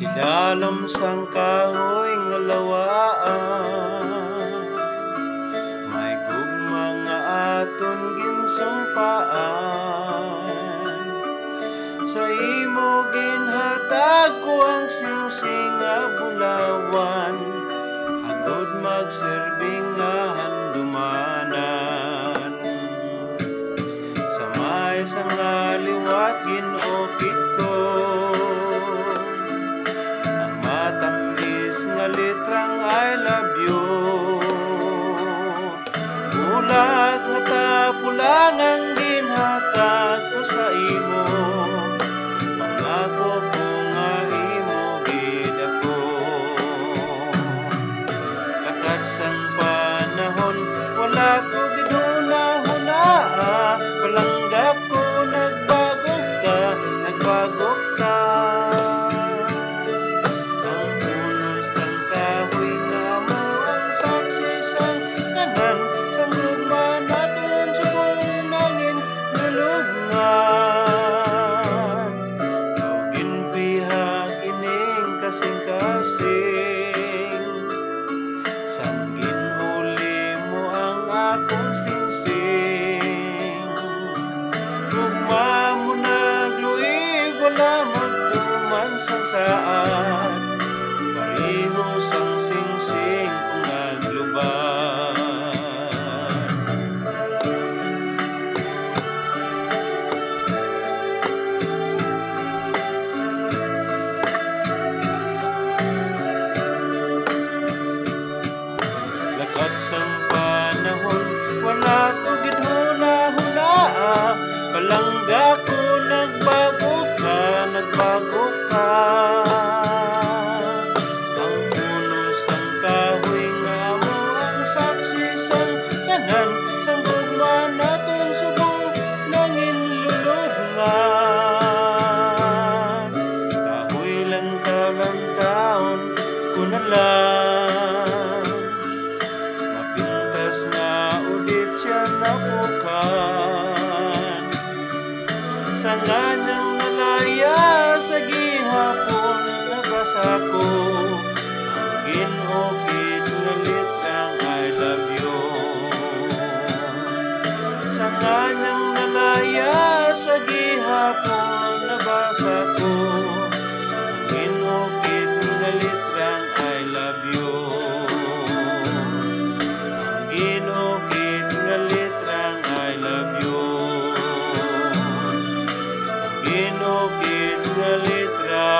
Idalom sang kahoy nga lawaan, may gugma nga aton ginsumpaan. Sa imo ginhatag ko ang singsing nga bulawan, agod magserbing nga handumanan. Sa may nga liwat ginokit ko ang matamis nga litrang I love you. Ulat nga tapulang ang ginhatag ko sa imo, pangako ko nga imo gid ako. Kakat sang panahon wala ko giduna-huna, palangga ko nagbago ka. Ang puno sang kahoy nga mo ang saksi sang tanan, sang gugma naton subong nangin lulungan. Aw ginpiha kining kasing-kasing, sang ginhuli mo ang akong singsing. Gugma mo nagluig wala magtuman sang saad, pareho sang singsing kung naglubad. Lakat sang panahon wala ko gidhuna-huna, palangga ko nagbago ka. Ang puno sang kahoy nga mo ang saksi sang tanan, sang gugma naton subong nangin lulungan. Kahoy lantaw-lantaon ko na lang, mapintas nga ulit siya napukan. Sa nganyang nalaya sa gihapon nabasa ko ang ginokit nga litrang I love you. Sa nganyang nalaya sa gihapon nabasa ko ang ginokit nga litrang I love you. Ang ginokit nga litrang I love you. Ginokit nga litra